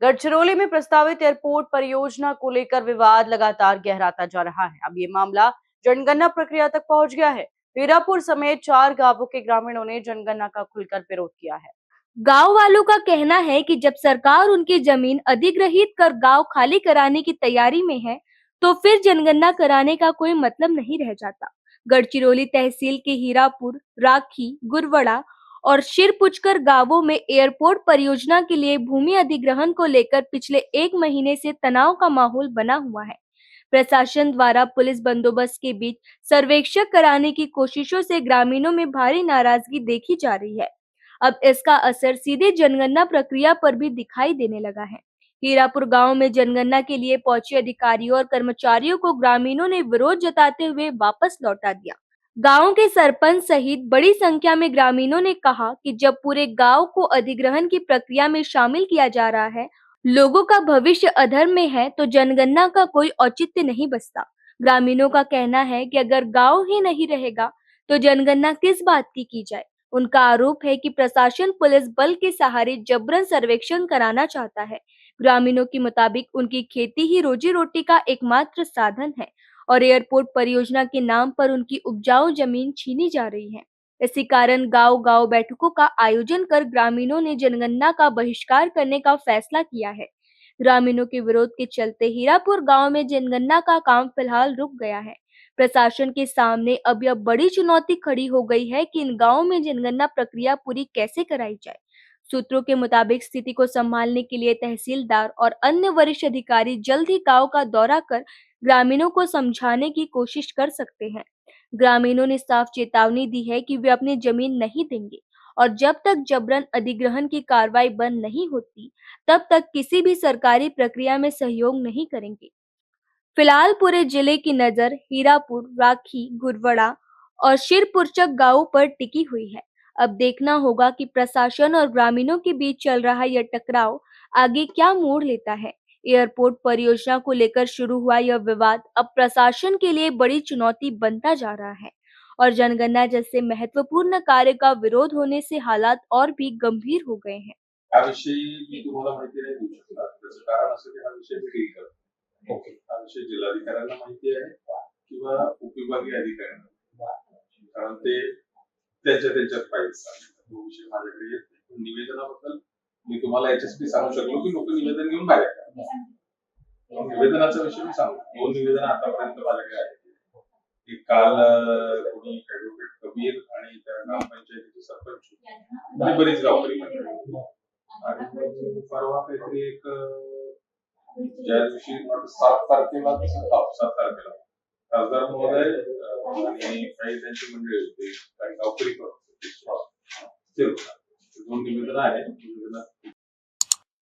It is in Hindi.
गढ़चिरौली में प्रस्तावित एयरपोर्ट परियोजना को लेकर विवाद लगातार गहराता जा रहा है। अब ये मामला जनगणना प्रक्रिया तक पहुंच गया है। हीरापुर समेत 4 गांवों के ग्रामीणों ने जनगणना का खुलकर विरोध किया है। गांव वालों का कहना है कि जब सरकार उनकी जमीन अधिग्रहित कर गांव खाली कराने की तैयारी में है, तो फिर जनगणना कराने का कोई मतलब नहीं रह जाता। गढ़चिरौली तहसील के हीरापुर, राखी, गुरवड़ा और शिरपुचकर गांवों में एयरपोर्ट परियोजना के लिए भूमि अधिग्रहण को लेकर पिछले 1 महीने से तनाव का माहौल बना हुआ है। प्रशासन द्वारा पुलिस बंदोबस्त के बीच सर्वेक्षण कराने की कोशिशों से ग्रामीणों में भारी नाराजगी देखी जा रही है। अब इसका असर सीधे जनगणना प्रक्रिया पर भी दिखाई देने लगा है। हीरापुर गांव में जनगणना के लिए पहुंचे अधिकारियों और कर्मचारियों को ग्रामीणों ने विरोध जताते हुए वापस लौटा दिया। गांव के सरपंच सहित बड़ी संख्या में ग्रामीणों ने कहा कि जब पूरे गांव को अधिग्रहण की प्रक्रिया में शामिल किया जा रहा है, लोगों का भविष्य अधर में है, तो जनगणना का कोई औचित्य नहीं बचता। ग्रामीणों का कहना है कि अगर गांव ही नहीं रहेगा, तो जनगणना किस बात की जाए। उनका आरोप है कि प्रशासन पुलिस बल के सहारे जबरन सर्वेक्षण कराना चाहता है। ग्रामीणों के मुताबिक उनकी खेती ही रोजी रोटी का एकमात्र साधन है और एयरपोर्ट परियोजना के नाम पर उनकी उपजाऊ जमीन छीनी जा रही है। इसी कारण गांव-गांव बैठकों का आयोजन कर ग्रामीणों ने जनगणना का बहिष्कार करने का फैसला किया है। ग्रामीणों के विरोध के चलते हीरापुर गांव में जनगणना का काम फिलहाल रुक गया है। प्रशासन के सामने अब यह बड़ी चुनौती खड़ी हो गई है कि इन गांवों में जनगणना प्रक्रिया पूरी कैसे कराई जाए। सूत्रों के मुताबिक स्थिति को संभालने के लिए तहसीलदार और अन्य वरिष्ठ अधिकारी जल्द ही गांव का दौरा कर ग्रामीणों को समझाने की कोशिश कर सकते हैं। ग्रामीणों ने साफ चेतावनी दी है कि वे अपनी जमीन नहीं देंगे और जब तक जबरन अधिग्रहण की कार्रवाई बंद नहीं होती, तब तक किसी भी सरकारी प्रक्रिया में सहयोग नहीं करेंगे। फिलहाल पूरे जिले की नजर हीरापुर, राखी, गुरवड़ा और शिरपुरचक गांवों पर टिकी हुई है। अब देखना होगा कि प्रशासन और ग्रामीणों के बीच चल रहा यह टकराव आगे क्या मोड़ लेता है। एयरपोर्ट परियोजना को लेकर शुरू हुआ यह विवाद अब प्रशासन के लिए बड़ी चुनौती बनता जा रहा है और जनगणना जैसे महत्वपूर्ण कार्य का विरोध होने से हालात और भी गंभीर हो गए हैं। याविषयी मी तुम्हाला माहिती नाही देऊ शकणार. त्याचं कारण असं की हा विषय मी डील करतो. ओके. हा विषय जिल्हाधिकाऱ्यांना माहिती आहे किंवा उपविभागीय अधिकाऱ्यांना. कारण ते त्यांच्यात फाईल्स तो विषय माझ्याकडे येत नाही. निवेदनाबद्दल मी तुम्हाला एचएसपी सांगू शकलो की लोक निवेदन घेऊन बाहेर येतात. निवेदनाचा विषय मी सांगतो. 2 निवेदन आतापर्यंत माझ्याकडे आहेत. एक काल कोणी ॲडव्होकेट कबीर आणि त्या ग्रामपंचायतीचे सरपंच आणि बरीच गावकरी मंडळी आणि परवा काहीतरी एक ज्या दिवशी 7 तारखेला 7 तारखेला खासदार महोदय आणि काही त्यांची मंडळी होती काही गावकरी पण होते. 2 निवेदन आहेत.